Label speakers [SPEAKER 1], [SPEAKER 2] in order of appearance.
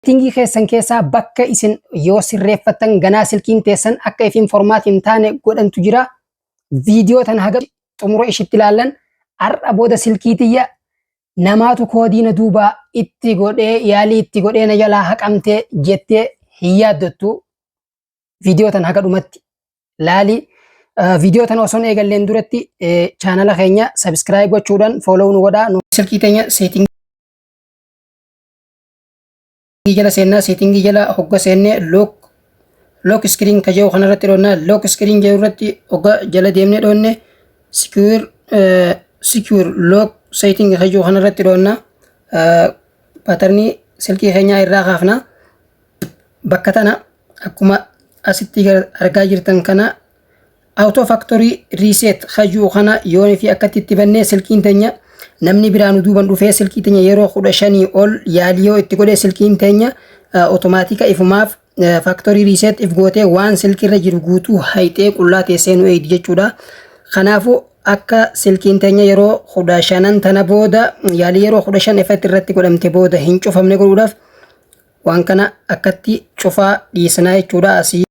[SPEAKER 1] Tingi keessan keessaa bakka isin yoo sirreeffatan ganaa silkiin teessan akka ifiin formaatti hin taane godhantu jira. Viidiyoo tan haga xumura ishitti ilaallan har'a booda silkii tiyya namaatu koodiina duuba itti godhee yaalii itti godhee na jalaa haqamtee jettee hin yaaddattu. Viidiyoo tan haga dhumatti laali. Viidiyoo tan osoo eegalleen duratti chaanala keenya subscribe gochuudhaan follow nu godhaa. Silkii teenya setting jala seenna setting jala hogga seenne lock screen kajau kanarratti dhoonna lock screen jedhu irratti hogga jala deemne dhoonne secure lock setting kajau kanarratti dhoonna patternii silkii keenya irraa kaafna. Bakka tana akkuma asitti argaa jirtan kana auto factory reset kajuu kana yoonii fi akkatti itti bannee silkiin teenya namni biraan duuban dhufee silkii teenya yeroo 15 ol yaaliyoo itti godhee silkiin teenya automaatika ifumaaf factory reset if gootee waan silkiirra jiru guutuu hayxee qullaa teessee nu eegdi jechuudha. Kanaafuu akka silkiin teenya yeroo 15 tana booda yaalii yeroo 15 ifatti irratti godhamte booda hin cufamne godhuudhaaf waan kana akkatti cufaa dhiisnaa jechuudha. Asii